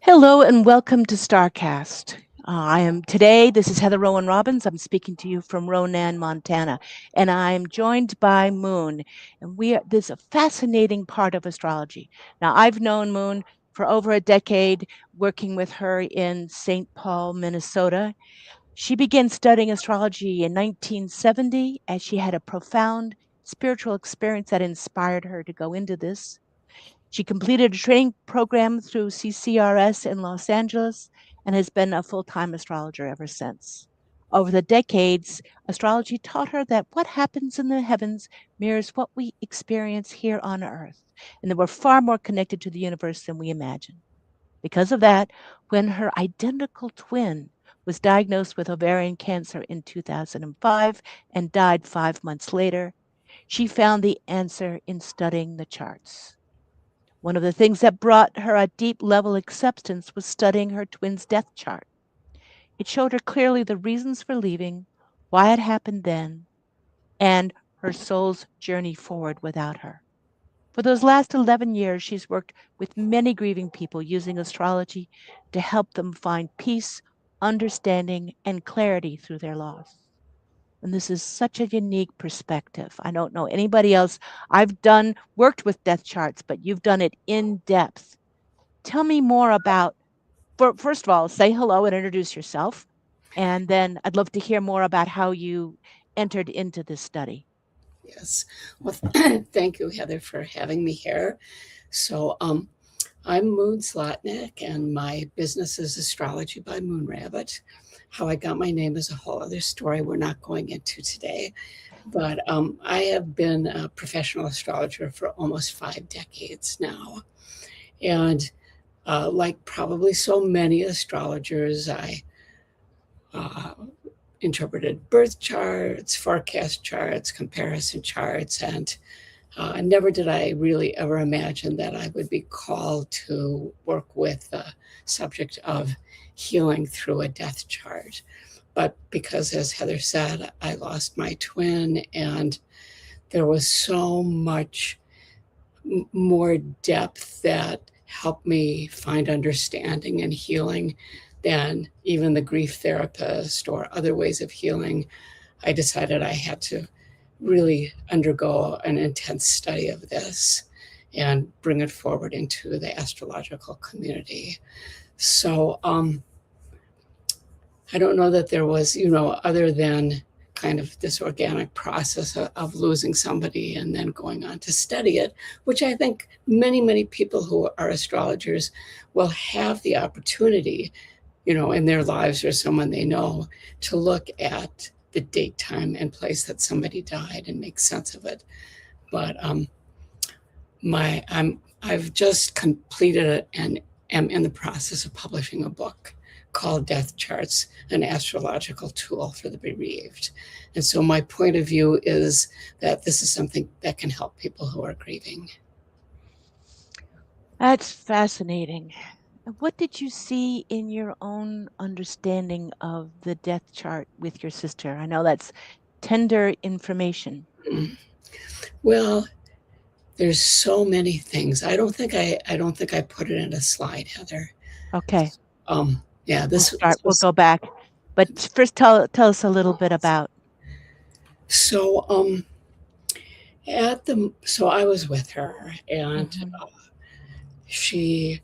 Hello and welcome to Starcast. This is Heather Rowan Robbins. I'm speaking to you from Ronan, Montana, and I'm joined by Moon. And this is a fascinating part of astrology. Now, I've known Moon for over a decade, working with her in St. Paul, Minnesota. She began studying astrology in 1970 as she had a profound spiritual experience that inspired her to go into this. She completed a training program through CCRS in Los Angeles and has been a full-time astrologer ever since. Over the decades, astrology taught her that what happens in the heavens mirrors what we experience here on Earth, and that we're far more connected to the universe than we imagine. Because of that, when her identical twin was diagnosed with ovarian cancer in 2005 and died 5 months later, she found the answer in studying the charts. One of the things that brought her a deep level acceptance was studying her twin's death chart. It showed her clearly the reasons for leaving, why it happened then, and her soul's journey forward without her. For those last 11 years, she's worked with many grieving people using astrology to help them find peace, understanding, and clarity through their loss. And this is such a unique perspective. I don't know anybody else. Worked with death charts, but you've done it in depth. Tell me more about, first of all, say hello and introduce yourself. And then I'd love to hear more about how you entered into this study. Yes. Well, thank you, Heather, for having me here. So, I'm Moon Zlotnick, and my business is Astrology by Moon Rabbit. How I got my name is a whole other story we're not going into today. But I have been a professional astrologer for almost 5 decades now. And like probably so many astrologers, I uh, interpreted birth charts, forecast charts, comparison charts, and never did I really ever imagine that I would be called to work with the subject of healing through a death chart. But because, as Heather said, I lost my twin, and there was so much more depth that helped me find understanding and healing than even the grief therapist or other ways of healing, I decided I had to really undergo an intense study of this and bring it forward into the astrological community. So I don't know that there was, other than kind of this organic process of losing somebody and then going on to study it, which I think many, many people who are astrologers will have the opportunity, in their lives or someone they know, to look at the date, time, and place that somebody died and make sense of it. But I've just completed it and am in the process of publishing a book called Death Charts, an astrological tool for the bereaved. And so my point of view is that this is something that can help people who are grieving. That's fascinating. What did you see in your own understanding of the death chart with your sister? I know that's tender information. Well, there's so many things. I don't think I put it in a slide, Heather. Okay, Yeah, we'll this start. this We'll was go back. But first, tell us a little bit about. so so I was with her, and Mhm. she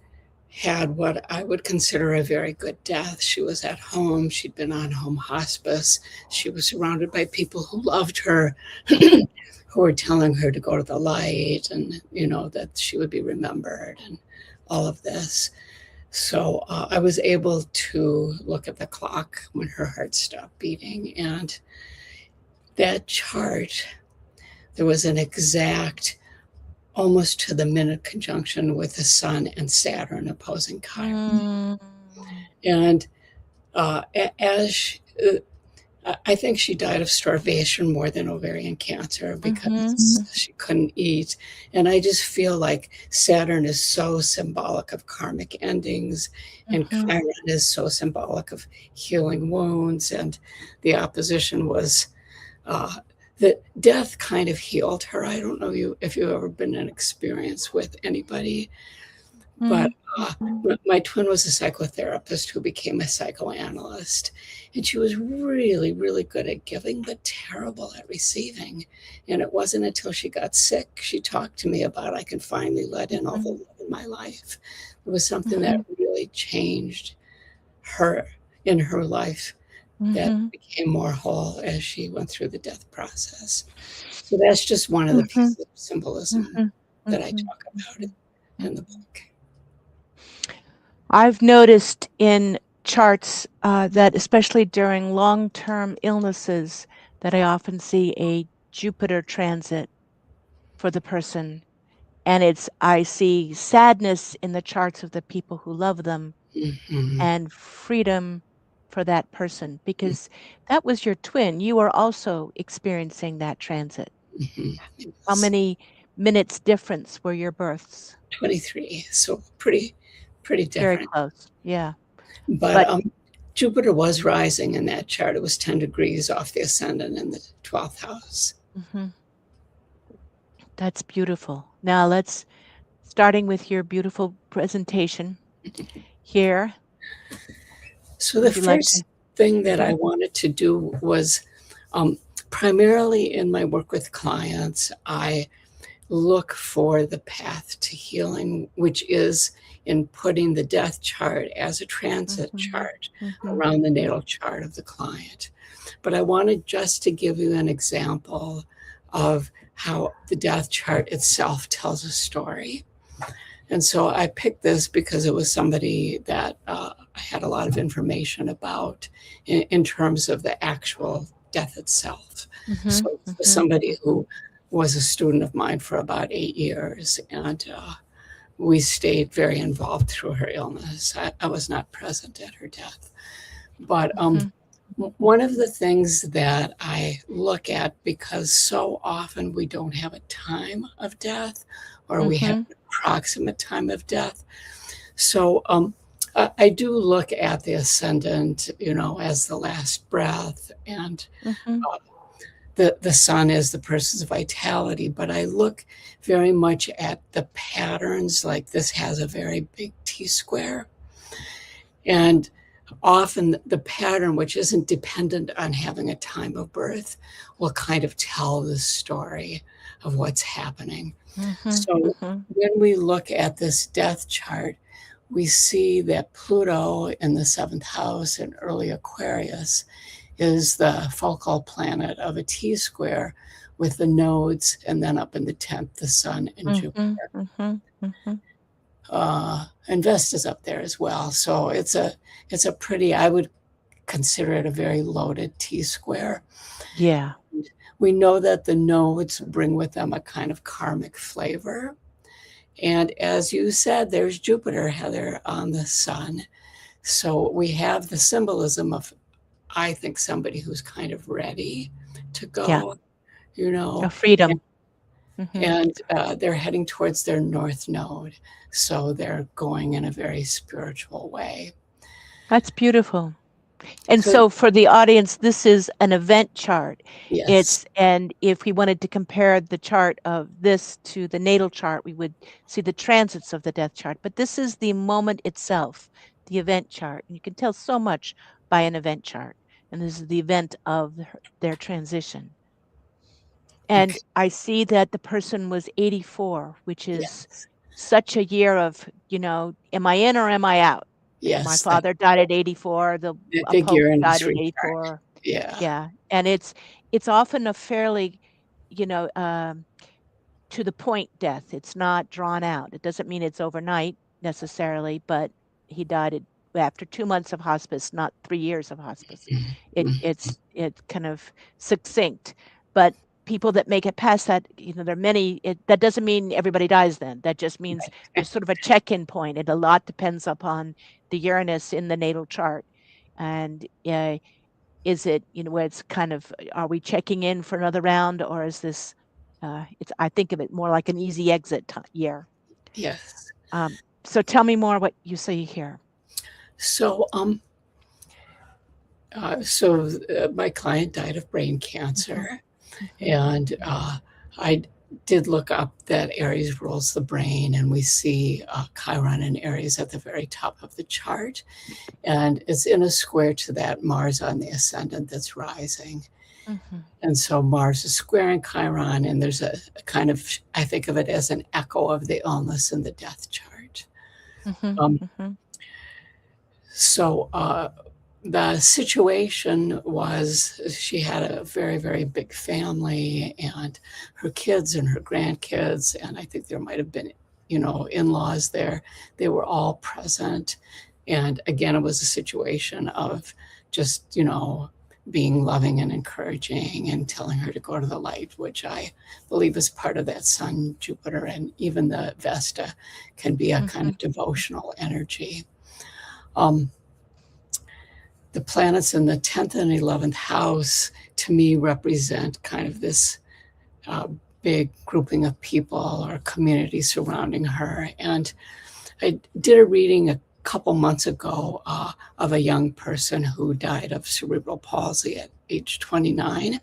had what I would consider a very good death. She was at home. She'd been on home hospice. She was surrounded by people who loved her, who were telling her to go to the light, and that she would be remembered and all of this. So I was able to look at the clock when her heart stopped beating, and that chart, there was an exact, almost to the minute conjunction with the Sun and Saturn opposing Chiron. Mm, And as she, I think she died of starvation more than ovarian cancer mhm, because she couldn't eat. And I just feel like Saturn is so symbolic of karmic endings, and mhm. Chiron is so symbolic of healing wounds. And the opposition was that death kind of healed her. I don't know if you've ever been in experience with anybody, But Mhm. my twin was a psychotherapist who became a psychoanalyst, and she was really, really good at giving, but terrible at receiving. And it wasn't until she got sick, she talked to me about I can finally let in all the love in my life. It was something that Mhm. really changed her in her life that Mhm. became more whole as she went through the death process. So that's just one of the Mhm. pieces of symbolism Mhm. that I Mhm. talk about Mhm. in the Mhm. book. I've noticed in charts that especially during long-term illnesses that I often see a Jupiter transit for the person. And I see sadness in the charts of the people who love them Mhm. and freedom for that person because that was your twin. You were also experiencing that transit. Mhm. How Yes. many minutes difference were your births? 23, so pretty Very different. close. Yeah. But But Jupiter was rising in that chart. It was 10 degrees off the ascendant in the 12th house. mhm, that's beautiful. Now starting with your beautiful presentation here. So the Would you like to? first thing that I Mhm, wanted to do was um, primarily in my work with clients, I look for the path to healing, which is in putting the death chart as a transit mhm, chart mhm, around the natal chart of the client. But I wanted just to give you an example of how the death chart itself tells a story. And so I picked this because it was somebody that I had a lot of information about in terms of the actual death itself. mhm, So it was mhm, somebody who was a student of mine for about 8 years, and we stayed very involved through her illness. I was not present at her death. But mhm, one of the things that I look at, because so often we don't have a time of death or we have mhm, an approximate time of death. So I do look at the ascendant, as the last breath, and mhm, uh, the sun is the person's vitality. But I look very much at the patterns, like this has a very big T square. And often the pattern, which isn't dependent on having a time of birth, will kind of tell the story of what's happening. mhm, So mhm. when we look at this death chart, we see that Pluto in the seventh house in early Aquarius is the focal planet of a T square with the nodes, and then up in the 10th, the sun and Mhm, Jupiter. mhm, mhm. And Vesta's up there as well. So it's a pretty, I would consider it a very loaded T square. Yeah. We know that the nodes bring with them a kind of karmic flavor. And as you said, there's Jupiter, Heather, on the sun. So we have the symbolism of, I think, somebody who's kind of ready to Yeah. go, A and, freedom. Mhm. they're heading towards their north node. So they're going in a very spiritual way. That's beautiful. And So, so for the audience, this is an event chart. yes. And if we wanted to compare the chart of this to the natal chart, we would see the transits of the death chart. But this is the moment itself, the event chart. And you can tell so much by an event chart. And this is the event of their transition. And Okay. I see that the person was 84, which is Yes. such a year of, am I in or am I out? My Yes. That, father died at 84, that a big pope died Uranus at return. 84. Yeah. Yeah, and it's often a fairly, you know, um, to the point death. It's not drawn out. It doesn't mean it's overnight necessarily, but he died after 2 months of hospice, not 3 years of hospice. Mhm. It's kind of succinct, but people that make it past that, there are many. That doesn't mean everybody dies then. That just means there's sort of a check-in point, and a lot depends upon the Uranus in the natal chart. And is it, where it's kind of, are we checking in for another round, or is this, I think of it more like an easy exit year. Yes. So tell me more what you see here. So, my client died of brain Mhm, cancer, mhm, and I did look up that Aries rules the brain, and we see Chiron in Aries at the very top of the chart. And it's in a square to that Mars on the ascendant that's rising. And so Mars is squaring Chiron, and there's a kind of, I think of it as an echo of the illness and the death chart. So the situation was she had a very, very big family, and her kids and her grandkids, and I think there might have been, in-laws there. They were all present. And again, it was a situation of just, being loving and encouraging and telling her to go to the light, which I believe is part of that Sun, Jupiter, and even the Vesta can be a kind of devotional energy. The planets in the 10th and 11th house, to me, represent kind of this big grouping of people or community surrounding her. And I did a reading a couple months ago of a young person who died of cerebral palsy at age 29.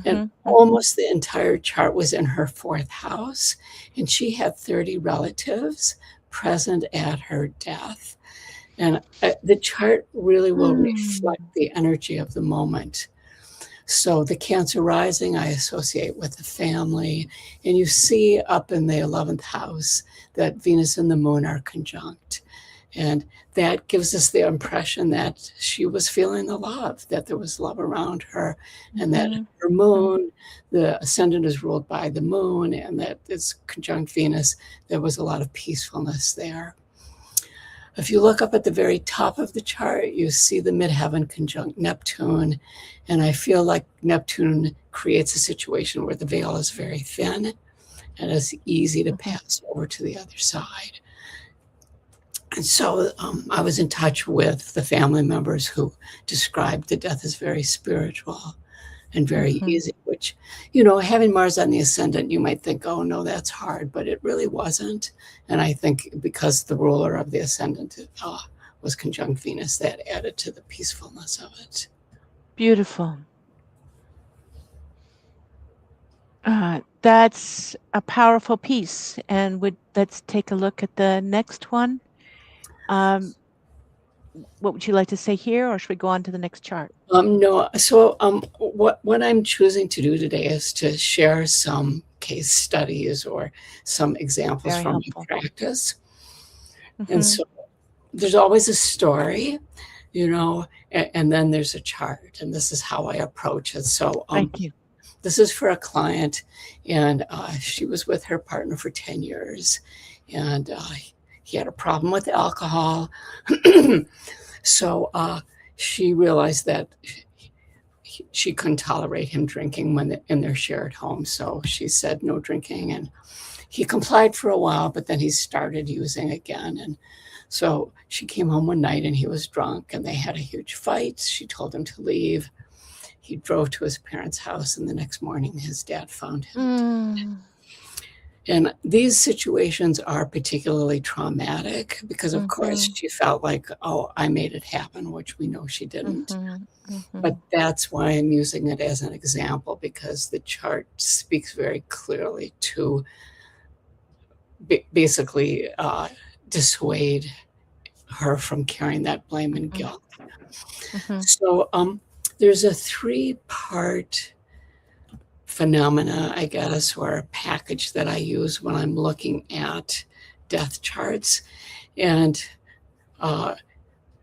And almost the entire chart was in her 4th house. And she had 30 relatives present at her death. And the chart really will reflect the energy of the moment. So the Cancer rising I associate with the family. And you see up in the 11th house that Venus and the Moon are conjunct. And that gives us the impression that she was feeling the love, that there was love around her, and that her moon, the ascendant is ruled by the moon, and that it's conjunct Venus. There was a lot of peacefulness there. If you look up at the very top of the chart, you see the midheaven conjunct Neptune. And I feel like Neptune creates a situation where the veil is very thin and it's easy to pass over to the other side. And so I was in touch with the family members who described the death as very spiritual and very easy, which, having Mars on the ascendant, you might think, oh, no, that's hard, but it really wasn't. And I think because the ruler of the ascendant was conjunct Venus, that added to the peacefulness of it. Beautiful. That's a powerful piece. And let's take a look at the next one. What would you like to say here, or should we go on to the next chart? No. So what I'm choosing to do today is to share some case studies or some examples Very from helpful. my practice. And so there's always a story, and then there's a chart. And this is how I approach it. So Thank you. This is for a client, and she was with her partner for 10 years. And he had a problem with alcohol. So she realized that she couldn't tolerate him drinking in their shared home. So she said no drinking, and he complied for a while, but then he started using again. And so she came home one night and he was drunk and they had a huge fight. She told him to leave. He drove to his parents' house, and the next morning his dad found him dead. And these situations are particularly traumatic because, of course, she felt like, oh, I made it happen, which we know she didn't. But that's why I'm using it as an example, because the chart speaks very clearly to basically dissuade her from carrying that blame and guilt. So there's a 3-part phenomena, I guess, or a package that I use when I'm looking at death charts. And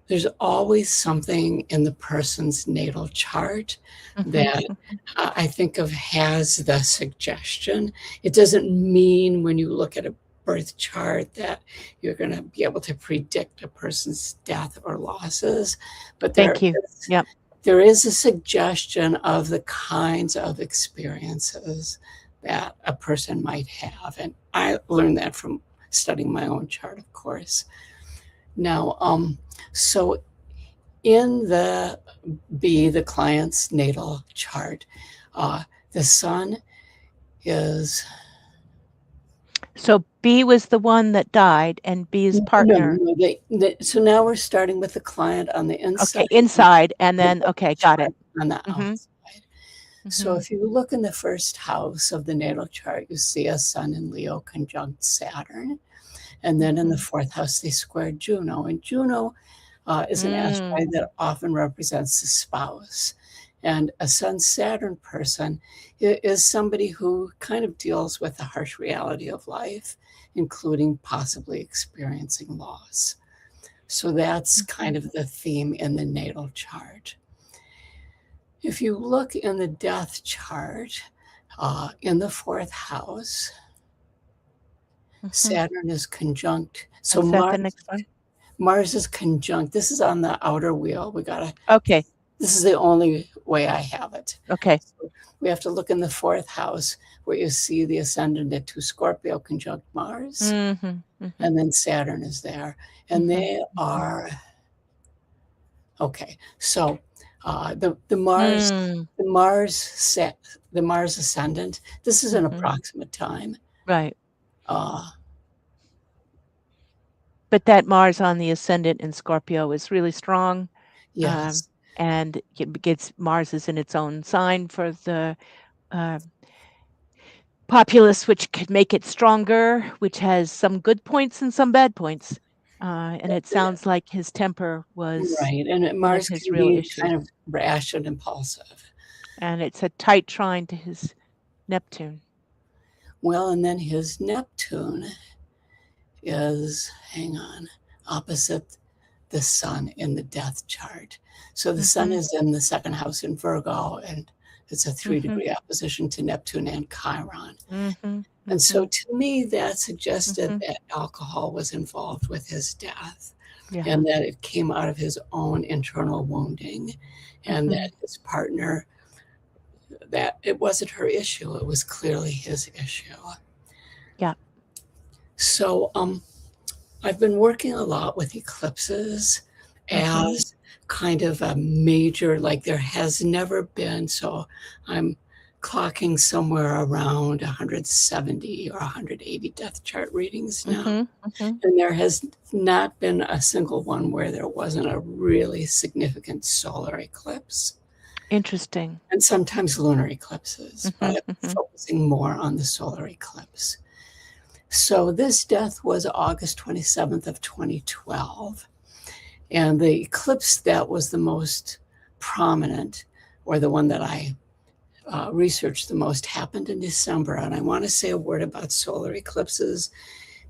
there's always something in the person's natal chart that I think of has the suggestion. It doesn't mean when you look at a birth chart that you're going to be able to predict a person's death or losses. But Thank you. Yep. There is a suggestion of the kinds of experiences that a person might have. And I learned that from studying my own chart, of course. Now, so in the client's natal chart, the sun is... So B was the one that died, and B's partner. No, so now we're starting with the client on the inside. Okay, inside, and then, okay, got it. On the outside. So if you look in the first house of the natal chart, you see a sun in Leo conjunct Saturn. And then in the fourth house, they square Juno. And Juno is an asteroid that often represents the spouse. And a Sun Saturn person is somebody who kind of deals with the harsh reality of life, including possibly experiencing loss. So that's kind of the theme in the natal chart. If you look in the death chart, in the fourth house, Saturn is conjunct. So Mars is conjunct. This is on the outer wheel. Okay. This is the only way I have it. Okay. So we have to look in the fourth house where you see the ascendant at 2 Scorpio conjunct Mars. And then Saturn is there. And they are, okay. So the Mars ascendant, this is an approximate time. Right. But that Mars on the ascendant in Scorpio is really strong. Yes. And Mars is in its own sign for the populace, which could make it stronger, which has some good points and some bad points. And it sounds like his temper was right. And Mars his can real be issue. kind of rash and impulsive. And it's a tight trine to his Neptune. Well, and then his Neptune is, opposite the sun in the death chart. So the sun is in the second house in Virgo, and it's a 3-degree opposition to Neptune and Chiron. And so to me, that suggested that alcohol was involved with his death, and that it came out of his own internal wounding, and that his partner, that it wasn't her issue, it was clearly his issue. Yeah. So I've been working a lot with eclipses as kind of a major, like there has never been. So I'm clocking somewhere around 170 or 180 death chart readings now. And there has not been a single one where there wasn't a really significant solar eclipse. Interesting. And sometimes lunar eclipses, but I'm focusing more on the solar eclipse. So this death was August 27th of 2012. And the eclipse that was the most prominent, or the one that I researched the most, happened in December. And I want to say a word about solar eclipses,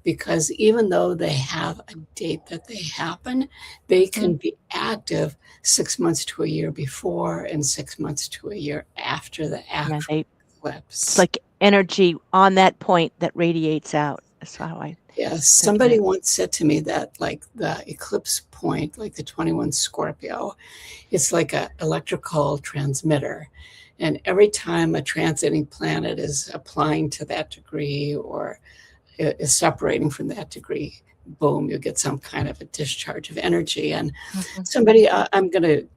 because even though they have a date that they happen, they can be active 6 months to a year before and 6 months to a year after the actual eclipse. It's like energy on that point that radiates out. That's how I. Yes, somebody once said to me that, like, the eclipse point, like the 21 Scorpio, it's like an electrical transmitter. And every time a transiting planet is applying to that degree or is separating from that degree, boom, you get some kind of a discharge of energy. And somebody, I'm going to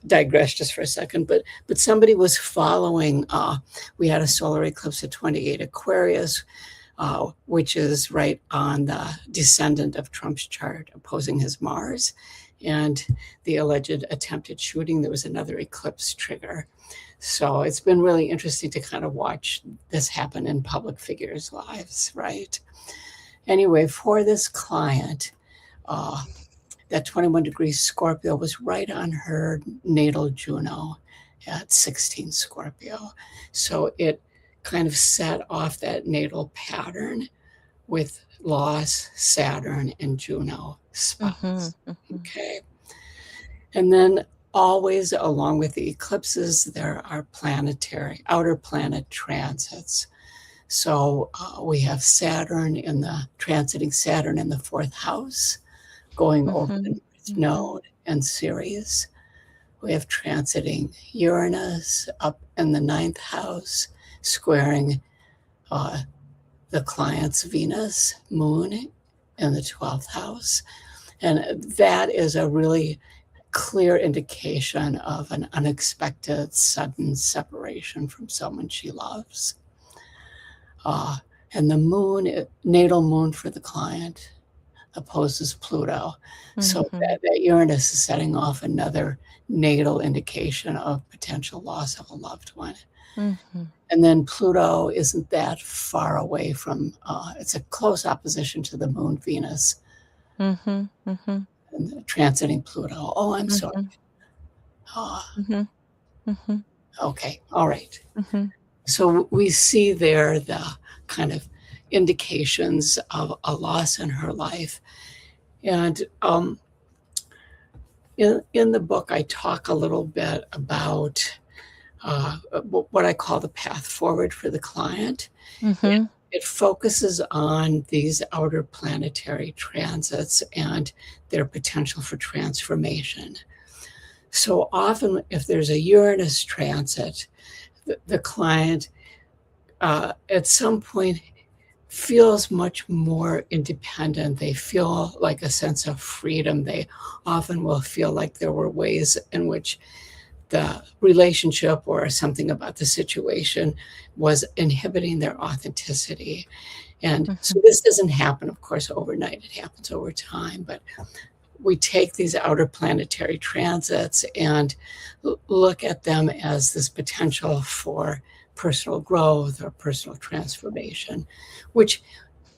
digress just for a second, but somebody was following, we had a solar eclipse at 28 Aquarius, which is right on the descendant of Trump's chart, opposing his Mars, and the alleged attempted shooting. There was another eclipse trigger. So it's been really interesting to kind of watch this happen in public figures' lives, right? Anyway, for this client, that 21 degree Scorpio was right on her natal Juno at 16 Scorpio. So it kind of set off that natal pattern with loss, Saturn, and Juno spouse. Okay. And then always along with the eclipses, there are planetary, outer planet transits. So we have Saturn transiting Saturn in the fourth house, going over the North Node and Sirius. We have transiting Uranus up in the ninth house, squaring the client's Venus, Moon in the 12th house. And that is a really clear indication of an unexpected, sudden separation from someone she loves. And the moon, natal moon for the client, opposes Pluto. So that Uranus is setting off another natal indication of potential loss of a loved one. And then Pluto isn't that far away from, it's a close opposition to the moon Venus. And transiting Pluto. Oh, I'm sorry. Okay, all right. So we see there the kind of indications of a loss in her life. And in the book, I talk a little bit about what I call the path forward for the client. It focuses on these outer planetary transits and their potential for transformation. So often, if there's a Uranus transit, the client at some point feels much more independent. They feel like a sense of freedom. They often will feel like there were ways in which the relationship or something about the situation was inhibiting their authenticity. And so this doesn't happen, of course, overnight. It happens over time. But we take these outer planetary transits and look at them as this potential for personal growth or personal transformation, which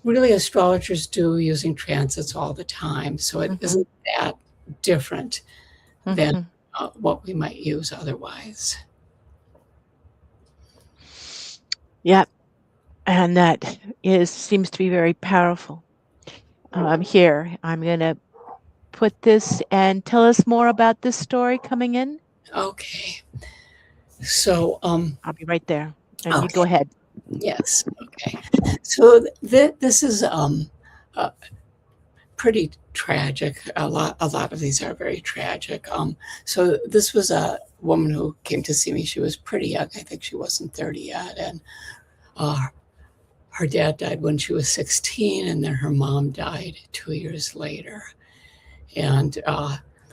really astrologers do using transits all the time. So it isn't that different than what we might use otherwise. Yeah, and that seems to be very powerful. Here, I'm going to put this and tell us more about this story coming in. Okay. So I'll be right there. And okay. you go ahead. Yes. Okay. So this is pretty tragic. A lot of these are very tragic. So this was a woman who came to see me. She was pretty young. I think she wasn't 30 yet, and her dad died when she was 16, and then her mom died 2 years later. And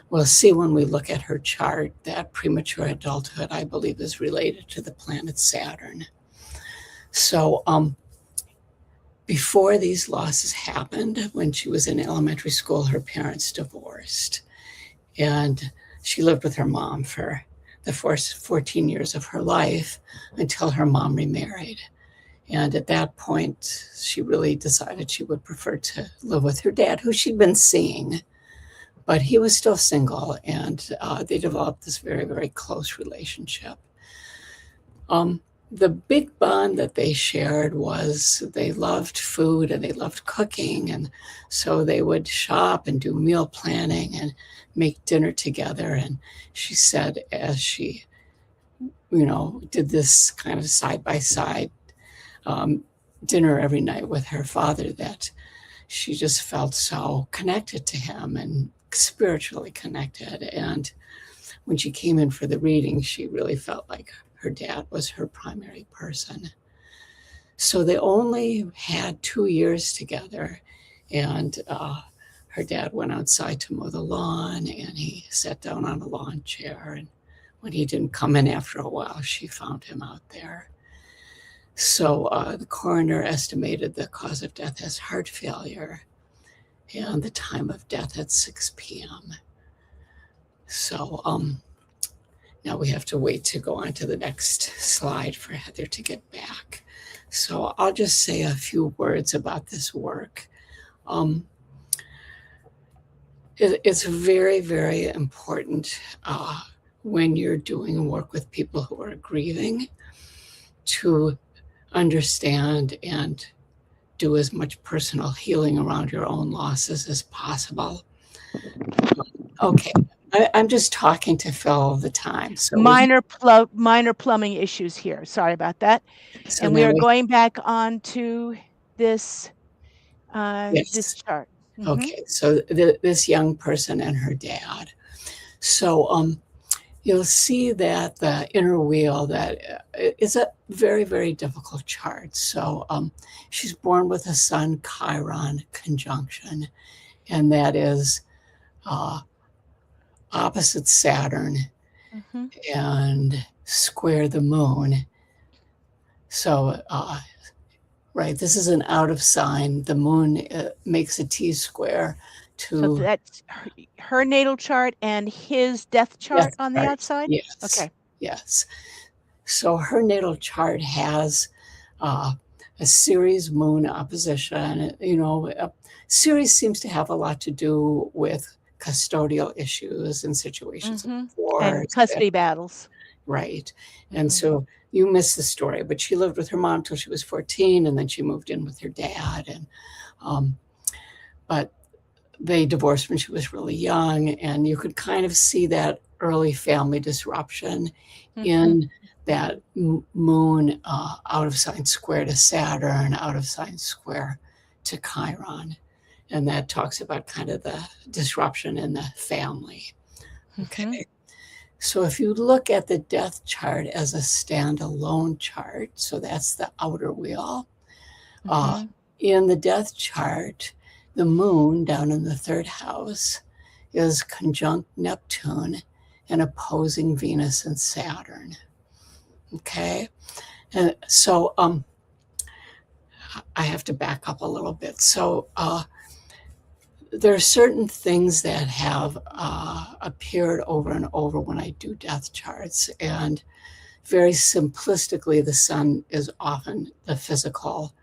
we'll see when we look at her chart that premature adulthood, I believe, is related to the planet Saturn. So before these losses happened, when she was in elementary school, her parents divorced. And she lived with her mom for the first 14 years of her life until her mom remarried. And at that point, she really decided she would prefer to live with her dad, who she'd been seeing, but he was still single, and they developed this very, very close relationship. The big bond that they shared was they loved food and they loved cooking. And so they would shop and do meal planning and make dinner together. And she said, as she, did this kind of side by side dinner every night with her father, that she just felt so connected to him and spiritually connected. And when she came in for the reading, she really felt like her dad was her primary person. So they only had 2 years together, and her dad went outside to mow the lawn, and he sat down on a lawn chair. And when he didn't come in after a while, she found him out there. So the coroner estimated the cause of death as heart failure, and the time of death at 6 p.m. So now we have to wait to go on to the next slide for Heather to get back. So I'll just say a few words about this work. It's very, very important when you're doing work with people who are grieving to understand and do as much personal healing around your own losses as possible. Okay. I'm just talking to fill the time. So minor plumbing issues here. Sorry about that. So and we are going back on to this this chart. Okay. So this young person and her dad. So you'll see that the inner wheel, that is a very, very difficult chart. So she's born with a Sun Chiron conjunction, and that is opposite Saturn and square the moon. So Right. This is an out of sign. The moon makes a T-square So to that's her natal chart and his death chart death on the chart. outside? Yes. Okay. Yes. So her natal chart has uh, a Ceres moon opposition. Ceres seems to have a lot to do with custodial issues and situations of And divorce. custody battles. Right. And so you missed the story, but she lived with her mom till she was 14, and then she moved in with her dad. And but they divorced when she was really young, and you could kind of see that early family disruption in that moon out of sign square to Saturn, out of sign square to Chiron. And that talks about kind of the disruption in the family. Okay. So if you look at the death chart as a standalone chart, so that's the outer wheel, in the death chart, the moon down in the third house is conjunct Neptune and opposing Venus and Saturn. Okay. And so I have to back up a little bit. So there are certain things that have appeared over and over when I do death charts. And very simplistically, the sun is often the physical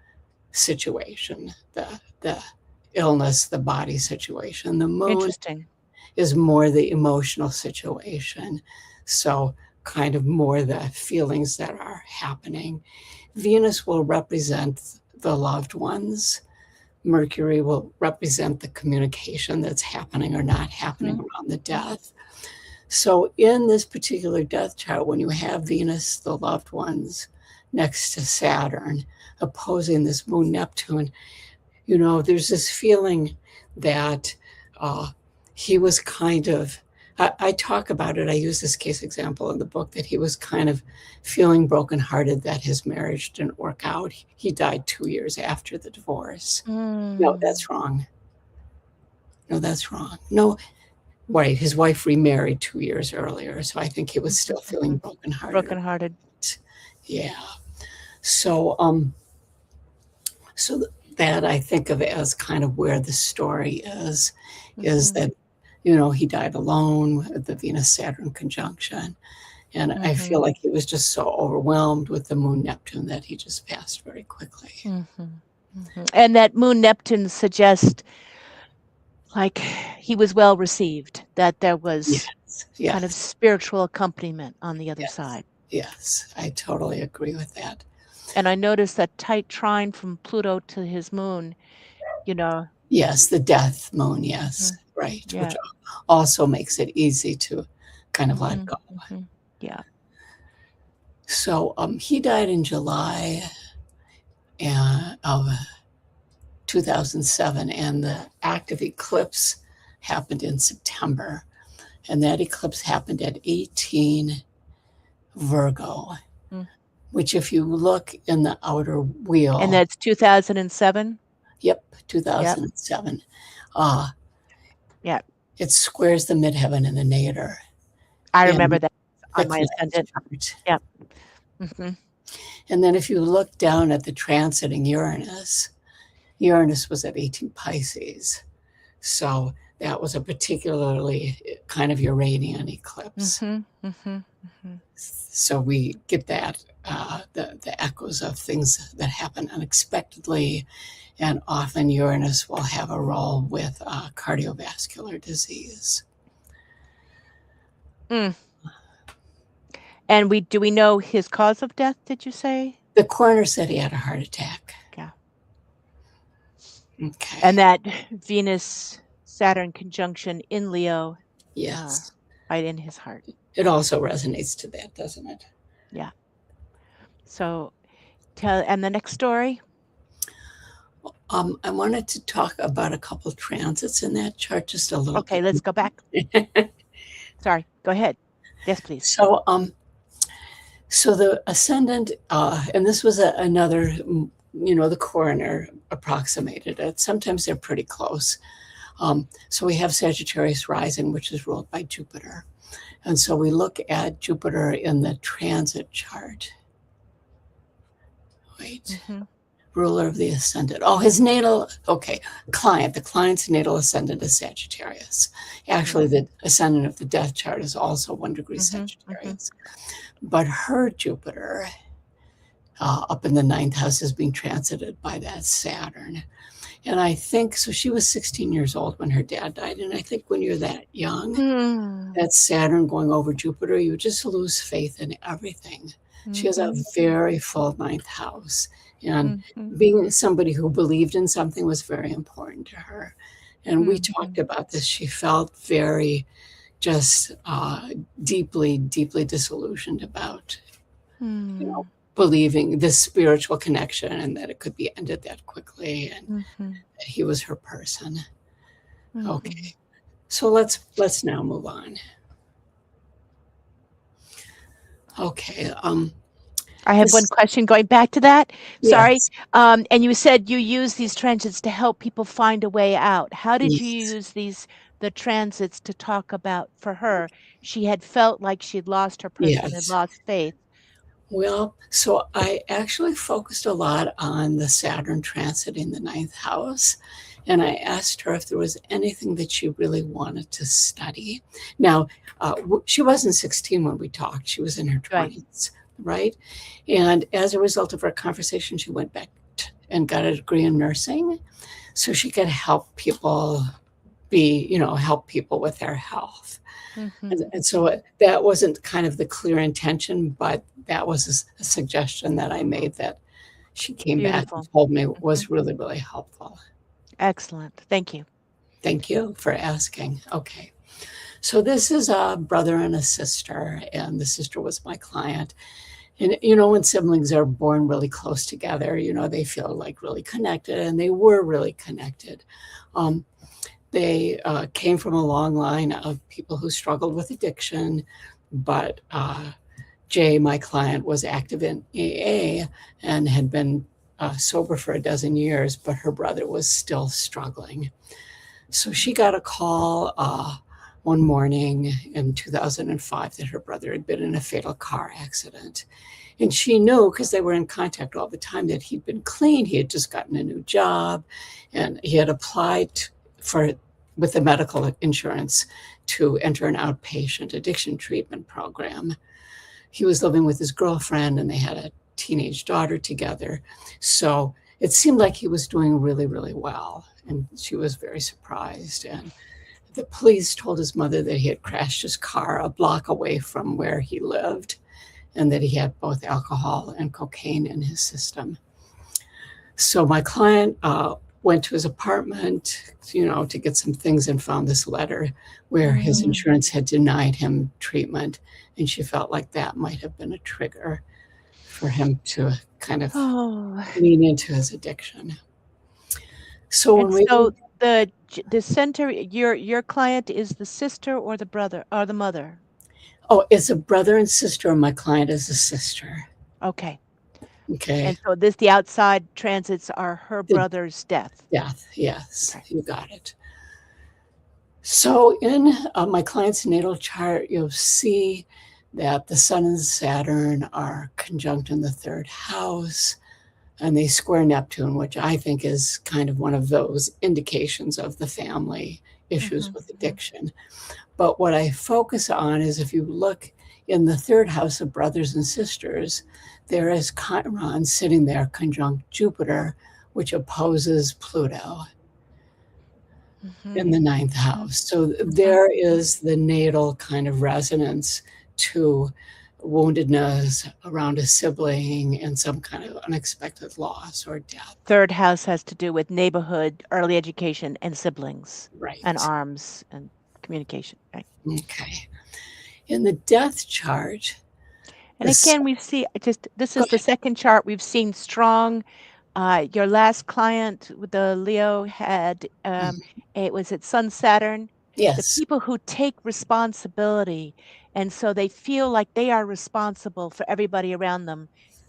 situation, the illness, the body situation. The moon Interesting. is more the emotional situation. So kind of more the feelings that are happening. Venus will represent the loved ones. Mercury will represent the communication that's happening or not happening around the death. So in this particular death chart, when you have Venus, the loved ones, next to Saturn, opposing this moon Neptune, there's this feeling that he was kind of, I talk about it, I use this case example in the book, that he was kind of feeling brokenhearted that his marriage didn't work out. He died 2 years after the divorce. No, that's wrong. No, that's wrong. No, right. His wife remarried 2 years earlier, so I think he was still feeling brokenhearted. Brokenhearted. Yeah. So, so that I think of as kind of where the story is that, he died alone with the Venus-Saturn conjunction. And I feel like he was just so overwhelmed with the moon Neptune that he just passed very quickly. And that moon Neptune suggests like he was well received, that there was kind of spiritual accompaniment on the other side. Yes, I totally agree with that. And I noticed that tight trine from Pluto to his moon, Yes, the death moon, yes, right, which also makes it easy to kind of let go. Yeah. So he died in July of 2007, and the active eclipse happened in September. And that eclipse happened at 18 Virgo, which if you look in the outer wheel. And that's 2007? Yep, 2007. Yeah. It squares the midheaven and the nadir. I remember that on my ascendant. Yep. And then if you look down at the transiting Uranus, Uranus was at 18 Pisces. So that was a particularly kind of Uranian eclipse. So we get that, the echoes of things that happen unexpectedly. And often Uranus will have a role with cardiovascular disease. And do we know his cause of death, did you say? The coroner said he had a heart attack. Yeah. Okay. And that Venus-Saturn conjunction in Leo. Yes. Right in his heart. It also resonates to that, doesn't it? Yeah. So, and the next story? I wanted to talk about a couple transits in that chart, just a little bit. Okay, let's go back. Sorry, go ahead. Yes, please. So, so the ascendant, and this was another, the coroner approximated it. Sometimes they're pretty close. So we have Sagittarius rising, which is ruled by Jupiter. And so we look at Jupiter in the transit chart. Wait. ruler of the ascendant. Oh, his natal, okay, client. The client's natal ascendant is Sagittarius. Actually, Mm-hmm. the ascendant of the death chart is also 1 degree Mm-hmm. Mm-hmm. Sagittarius. But her Jupiter up in the ninth house is being transited by that Saturn. And I think so. She was 16 years old when her dad died. And I think when you're that young, Mm-hmm. that Saturn going over Jupiter, you just lose faith in everything. She has a Mm-hmm. very full ninth house. And Mm-hmm. being somebody who believed in something was very important to her. And we Mm-hmm. talked about this. She felt very just deeply, deeply disillusioned about, you know, believing this spiritual connection and that it could be ended that quickly. And Mm-hmm. that he was her person. Mm-hmm. Okay. So let's now move on. Okay. I have one This question going back to that. Sorry. yes, And you said you use these transits to help people find a way out. How did you yes, use the transits to talk about for her? She had felt like she'd lost her person and yes. lost faith. Well, so I actually focused a lot on the Saturn transit in the ninth house. And I asked her if there was anything that she really wanted to study. Now, she wasn't 16 when we talked, she was in her Right. 20s, right? And as a result of our conversation, she went back and got a degree in nursing so she could help people help people with their health. Mm-hmm. And so that wasn't kind of the clear intention, but that was a suggestion that I made that she came back and Beautiful. told me Mm-hmm. was really, really helpful. Excellent. Thank you. Thank you for asking. Okay. So this is a brother and a sister, and the sister was my client. And when siblings are born really close together, they feel like really connected, and they were really connected. Um, They came from a long line of people who struggled with addiction, but Jay, my client, was active in AA and had been sober for a dozen years, but her brother was still struggling. So she got a call one morning in 2005 that her brother had been in a fatal car accident. And she knew, because they were in contact all the time, that he'd been clean. He had just gotten a new job and he had applied for with the medical insurance to enter an outpatient addiction treatment program. He was living with his girlfriend and they had a teenage daughter together. So it seemed like he was doing really, really well. And she was very surprised. And the police told his mother that he had crashed his car a block away from where he lived and that he had both alcohol and cocaine in his system. So my client went to his apartment, to get some things and found this letter where his insurance had denied him treatment. And she felt like that might have been a trigger for him to kind of Oh, lean into his addiction. So and when we, so the center, your client is the sister or the brother or the mother? it's a brother and sister, and my client is a sister. Okay. Okay. And so the outside transits are her The brother's death. death. Yes, Okay. you got it. So in my client's natal chart, you'll see that the Sun and Saturn are conjunct in the third house, and they square Neptune, which I think is kind of one of those indications of the family issues Mhm, with mhm. addiction. But what I focus on is if you look in the third house of brothers and sisters, there is Chiron sitting there conjunct Jupiter, which opposes Pluto in Mhm, the ninth mhm, house. So mhm. there is the natal kind of resonance to woundedness around a sibling and some kind of unexpected loss or death. Third house has to do with neighborhood, early education, and siblings, and Right. arms and communication, right? Okay. In the death chart, And this again, we see this go is the ahead. second chart we've seen strong. Your last client with the Leo had it was at Sun Saturn. The Yes, people who take responsibility, and so they feel like they are responsible for everybody around them,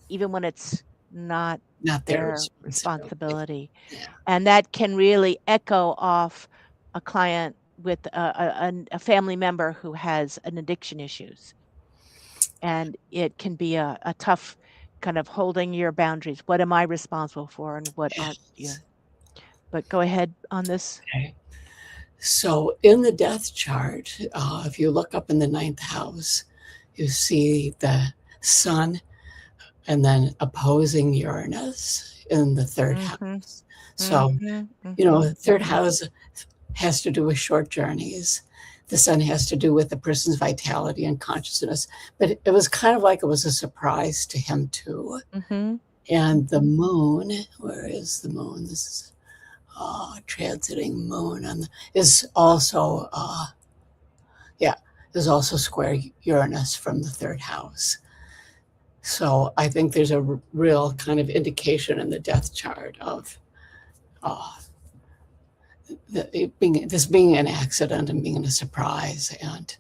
even when it's not not their their responsibility. responsibility. Yeah. And that can really echo off a client with a family member who has an addiction issues. And it can be a tough kind of holding your boundaries. What am I responsible for, and what aren't you? But go ahead on this. Okay. So in the death chart, if you look up in the ninth house, you see the sun and then opposing Uranus in the third Mm-hmm. house. So, Mm-hmm. third house has to do with short journeys. The sun has to do with the person's vitality and consciousness. But it was kind of like it was a surprise to him, too. Mm-hmm. And the moon, where is the moon? This is transiting moon is also is also square Uranus from the third house. So I think there's a real kind of indication in the death chart of this being an accident and being a surprise. And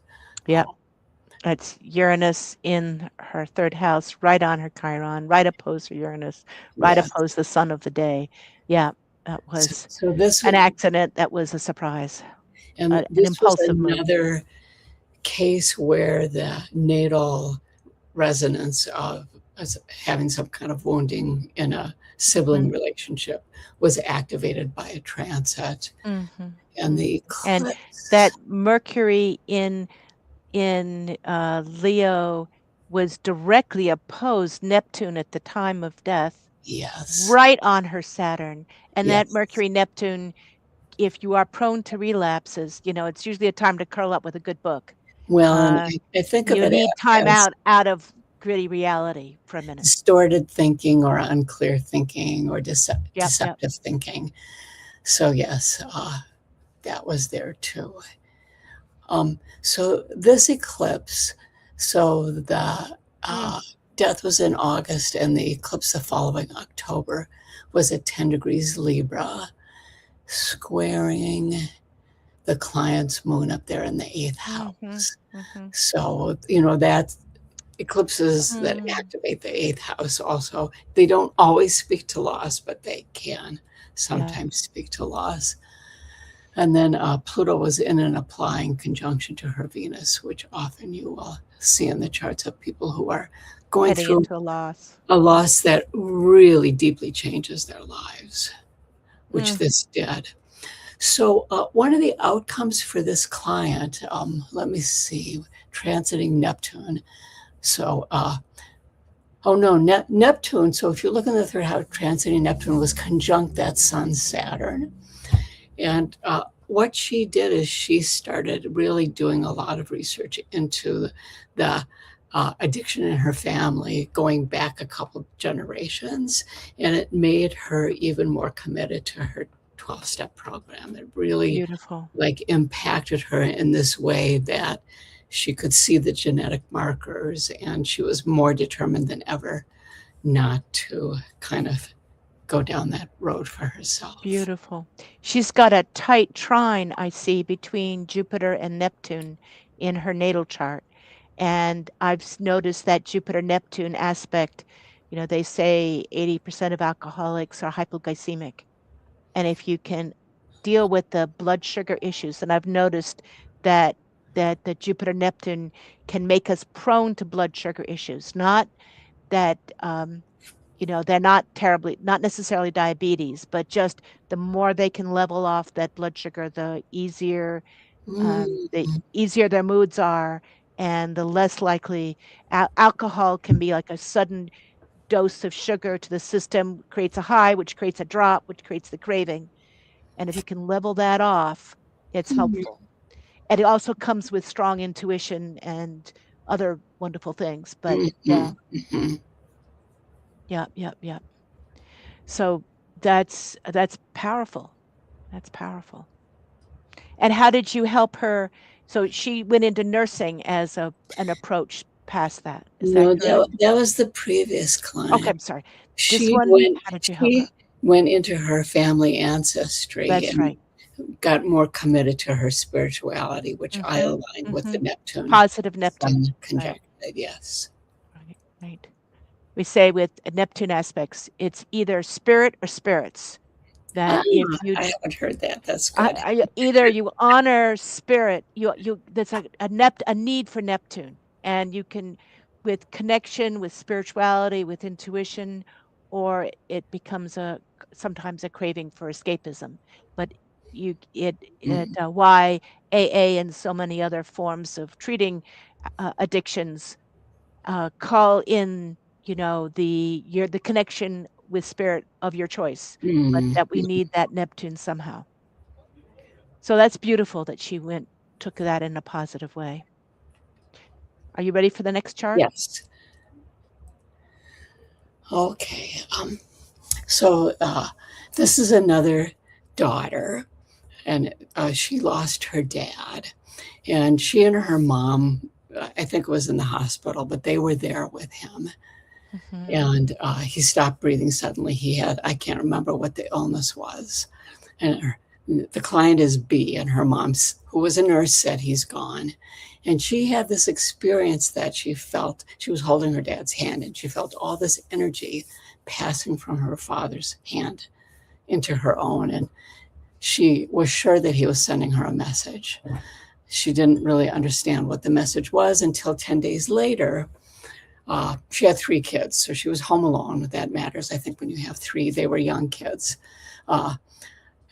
yeah, it's Uranus in her third house, right on her Chiron, right opposed to Uranus, right yes, opposed the sun of the day. Yeah, that was so this an was, accident. That was a surprise, and an this was impulsive move. another case where the natal resonance of having some kind of wounding in a sibling relationship was activated by a transit. Mm-hmm. And the And eclipse, that Mercury in Leo was directly opposed Neptune at the time of death, yes, right on her Saturn. And that yes. Mercury Neptune, if you are prone to relapses, it's usually a time to curl up with a good book. Well, and I think of You it need time as out of gritty reality for a minute. distorted thinking or unclear thinking or Yep. deceptive thinking. So, yes, that was there too. So, this eclipse, so the death was in August, and the eclipse the following October was at 10 degrees Libra, squaring the client's moon up there in the eighth house. So, that eclipses that activate the eighth house also, they don't always speak to loss, but they can sometimes speak to loss. And then Pluto was in an applying conjunction to her Venus, which often you will see in the charts of people who are going Heading through into a loss that really deeply changes their lives, which this did. So one of the outcomes for this client, let me see, transiting Neptune. So, Neptune. So if you look in the third house, transiting Neptune was conjunct that Sun Saturn. And what she did is she started really doing a lot of research into the addiction in her family going back a couple of generations. And it made her even more committed to her 12-step program. It really beautiful, impacted her in this way that she could see the genetic markers, and she was more determined than ever not to kind of go down that road for herself. beautiful. She's got a tight trine, I see, between Jupiter and Neptune in her natal chart. And I've noticed that Jupiter-Neptune aspect, they say 80% of alcoholics are hypoglycemic. And if you can deal with the blood sugar issues, and I've noticed that the Jupiter-Neptune can make us prone to blood sugar issues. Not that they're not necessarily diabetes, but just the more they can level off that blood sugar, the easier their moods are, and the less likely alcohol can be like a sudden dose of sugar to the system, creates a high, which creates a drop, which creates the craving. And if you can level that off, it's helpful. And it also comes with strong intuition and other wonderful things. But yeah. So that's powerful. That's powerful. And how did you help her? So she went into nursing as an approach past that. Is that No, correct? that was the previous client. Okay, I'm sorry. This one, how did you help her? She went into her family ancestry. That's and right. got more committed to her spirituality, which I aligned with the Neptune. Positive Neptune. Conjunction, yes. Right. We say with Neptune aspects, it's either spirit or spirits. That if you I haven't heard that. That's good. either you honor spirit, there's a need for Neptune, and you can with connection, with spirituality, with intuition, or it becomes sometimes a craving for escapism. But why AA and so many other forms of treating addictions call in, the connection with spirit of your choice, but Mm. that we need that Neptune somehow. So that's beautiful that she took that in a positive way. Are you ready for the next chart? Yes. Okay. So this is another daughter, and she lost her dad. And she and her mom, I think it was in the hospital, but they were there with him. Mm-hmm. And he stopped breathing suddenly. I can't remember what the illness was. And the client is B, and her mom, who was a nurse, said he's gone. And she had this experience that she felt. She was holding her dad's hand, and she felt all this energy passing from her father's hand into her own. And she was sure that he was sending her a message. She didn't really understand what the message was until 10 days later. She had 3 kids, so she was home alone. That matters. I think when you have 3, they were young kids.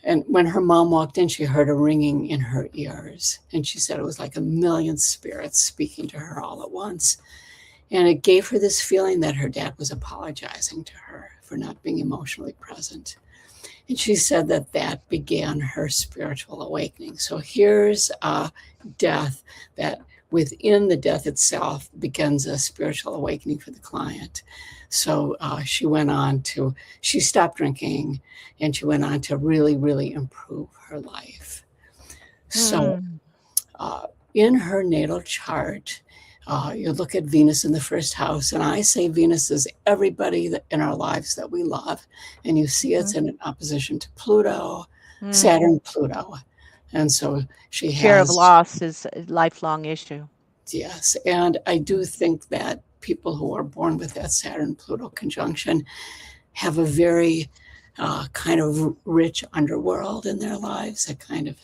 And when her mom walked in, she heard a ringing in her ears. And she said it was like a million spirits speaking to her all at once. And it gave her this feeling that her dad was apologizing to her for not being emotionally present. And she said that that began her spiritual awakening. So here's a death that within the death itself begins a spiritual awakening for the client. So she stopped drinking, and she went on to really, really improve her life. So in her natal chart, you look at Venus in the first house, and I say Venus is everybody in our lives that we love. And you see it's in an opposition to Pluto, Saturn, Pluto. And so she Fear of has, loss is a lifelong issue. yes. And I do think that people who are born with that Saturn Pluto conjunction have a very kind of rich underworld in their lives. A kind of,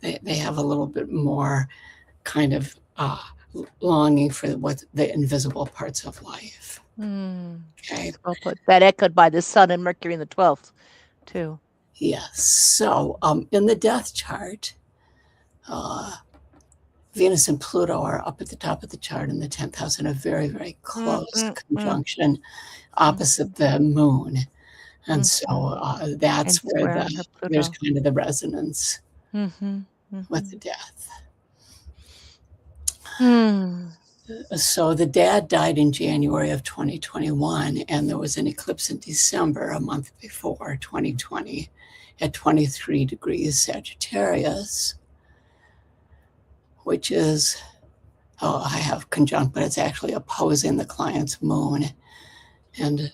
they have a little bit more kind of longing for what the invisible parts of life. Okay. Well put. That echoed by the Sun and Mercury in the 12th, too. Yes. So in the death chart, Venus and Pluto are up at the top of the chart in the 10th house in a very, very close conjunction opposite the moon. And so that's where there's kind of the resonance with the death. So the dad died in January of 2021, and there was an eclipse in December, a month before, 2020, at 23 degrees Sagittarius, which is, I have conjunct, but it's actually opposing the client's moon, and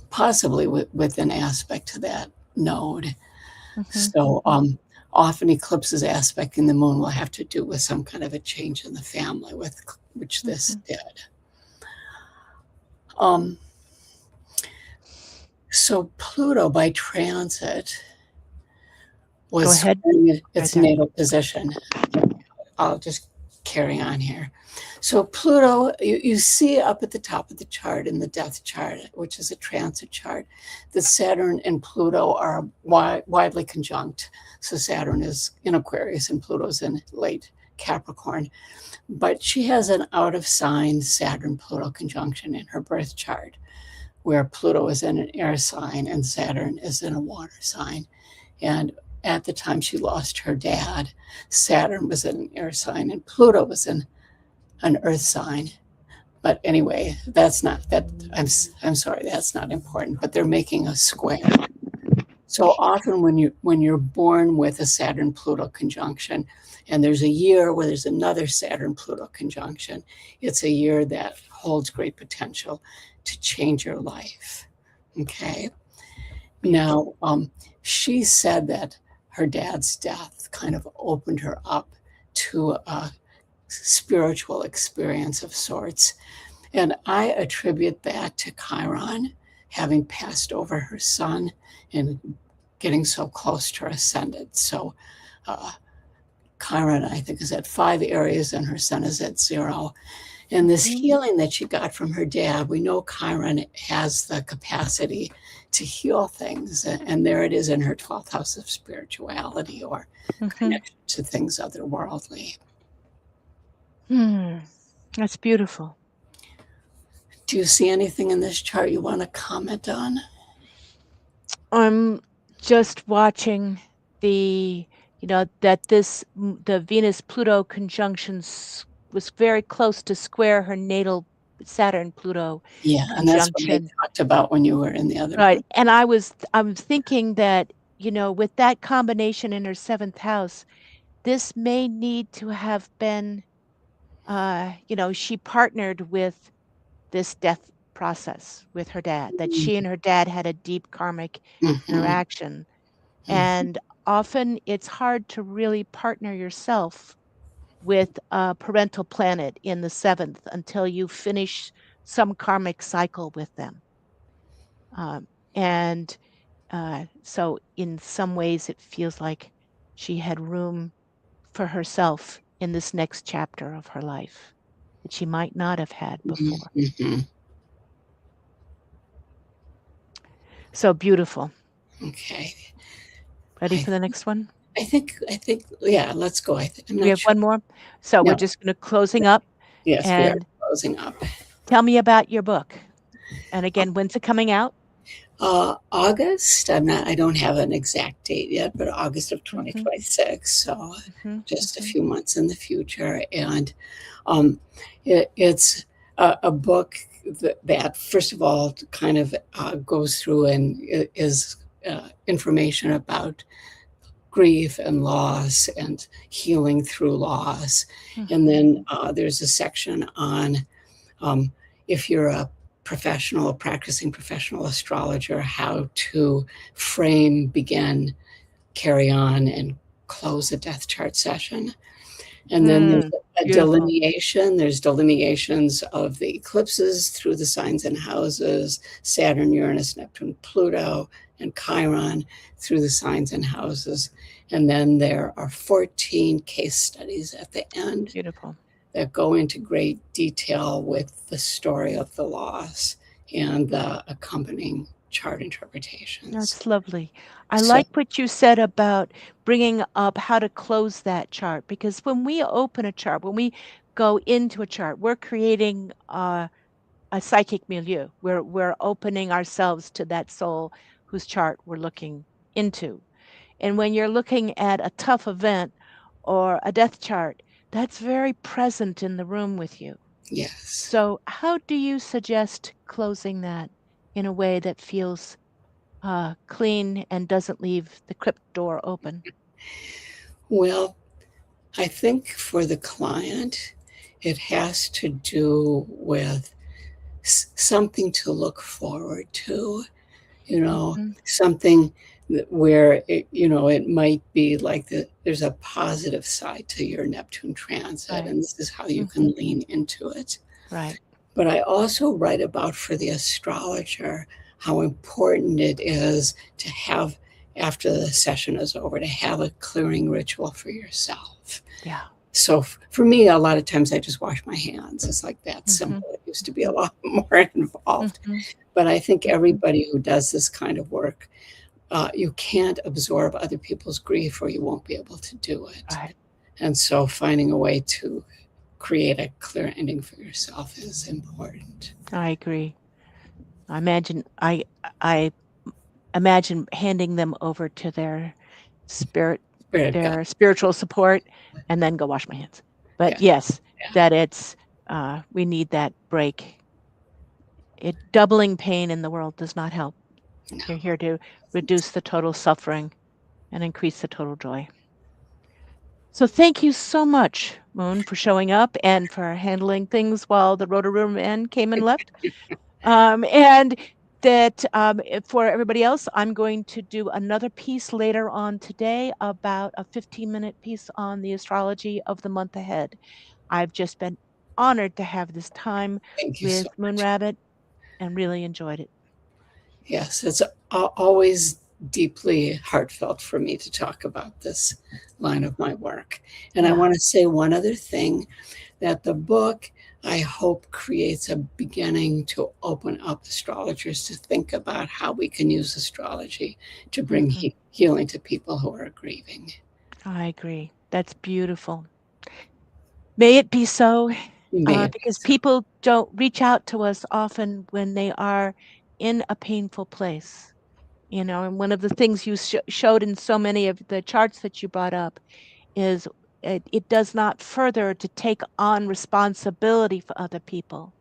possibly with an aspect to that node. So often eclipses aspecting the moon will have to do with some kind of a change in the family, with which this did. So Pluto by transit was in its natal position. I'll just carry on here. So Pluto, you see up at the top of the chart in the death chart, which is a transit chart, that Saturn and Pluto are widely conjunct. So Saturn is in Aquarius and Pluto's in late Capricorn. But she has an out of sign Saturn-Pluto conjunction in her birth chart, where Pluto is in an air sign and Saturn is in a water sign. And at the time she lost her dad, Saturn was in an air sign and Pluto was in an earth sign. But anyway, that's not I'm sorry, that's not important, but they're making a square. So often when you're born with a Saturn Pluto conjunction, and there's a year where there's another Saturn Pluto conjunction, it's a year that holds great potential to change your life. Okay. Now, she said that her dad's death kind of opened her up to a spiritual experience of sorts. And I attribute that to Chiron having passed over her son and getting so close to her ascendant. So Chiron, I think, is at 5 areas and her sun is at 0. And this Mhm. healing that she got from her dad, we know Chiron has the capacity to heal things. And there it is in her 12th house of spirituality or Mhm. connection to things otherworldly. Hmm. That's beautiful. Do you see anything in this chart you want to comment on? I'm just watching that the Venus-Pluto conjunction was very close to square her natal Saturn-Pluto Yeah, and that's what I conjunction. talked about when you were in the other Right. room. And I'm thinking that, with that combination in her seventh house, this may need to have been, she partnered with this death process with her dad, that she and her dad had a deep karmic Mm-hmm. interaction. Mm-hmm. And often it's hard to really partner yourself with a parental planet in the seventh until you finish some karmic cycle with them. And so, in some ways, it feels like she had room for herself in this next chapter of her life that she might not have had before. Mm-hmm. So beautiful. Okay. Ready I for the next one? yeah, let's go. I'm We not have sure. one more. So we're No, just going to closing up yes, we are and closing up. tell me about your book. And again, when's it coming out? August. I don't have an exact date yet, but August of Mhm, 2026. So mhm, just a mhm. few months in the future. And um, it's a book that, first of all, kind of goes through and is information about grief and loss and healing through loss. And Mhm. then there's a section on um, if you're a practicing professional astrologer, how to frame, begin, carry on, and close a death chart session. And then there's Mm, a beautiful. delineation. There's delineations of the eclipses through the signs and houses, Saturn, Uranus, Neptune, Pluto, and Chiron through the signs and houses. And then there are 14 case studies at the end Beautiful. that go into great detail with the story of the loss and the accompanying chart interpretations. That's lovely. I So, like what you said about bringing up how to close that chart because when we open a chart, when we go into a chart, we're creating a psychic milieu. We're opening ourselves to that soul whose chart we're looking into. And when you're looking at a tough event or a death chart, that's very present in the room with you. yes. So, how do you suggest closing that in a way that feels clean and doesn't leave the crypt door open? Well, I think for the client, it has to do with something to look forward to, Mhm. something where it might be like there's a positive side to your Neptune transit, Right. and this is how you Mhm. can lean into it. Right. But I also write about for the astrologer how important it is to have, after the session is over, to have a clearing ritual for yourself. Yeah. So for me, a lot of times I just wash my hands. It's like that Mhm. simple. It used to be a Mhm. lot more involved. Mhm. But I think Mhm. everybody who does this kind of work, you can't absorb other people's grief or you won't be able to do it. Right. And so finding a way to create a clear ending for yourself is important. I agree. I imagine I imagine handing them over to spirit Spirit guide. their spiritual support and then go wash my hands. But Yeah. yes, Yeah. that we need that break. It doubling pain in the world does not help. No. You're here to reduce the total suffering and increase the total joy. So thank you so much, Moon, for showing up and for handling things while the Rotor Man came and left. And that for everybody else, I'm going to do another piece later on today about a 15-minute piece on the astrology of the month ahead. I've just been honored to have this time Thank you so with Moon much. Rabbit and really enjoyed it. Yes, it's always deeply heartfelt for me to talk about this line of my work. And I Yeah. want to say one other thing, that the book I hope creates a beginning to open up astrologers to think about how we can use astrology to bring healing to people who are grieving. I agree. That's beautiful. May it be so, May it be because so. people don't reach out to us often when they are in a painful place. And one of the things you showed in so many of the charts that you brought up is it does not further to take on responsibility for other people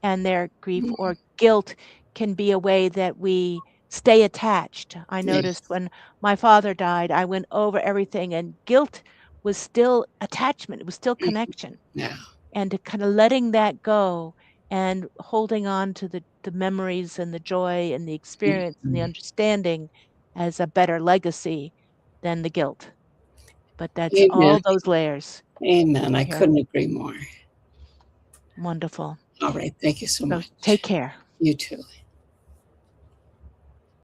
and their grief, or guilt can be a way that we stay attached. I Yes. noticed when my father died, I went over everything, and guilt was still attachment, it was still connection. Yeah. And to kind of letting that go and holding on to the memories and the joy and the experience and the understanding as a better legacy than the guilt. But that's Amen. all those layers. Amen. I Yeah, couldn't agree more. wonderful. All right. Thank you so So much. take care. You too.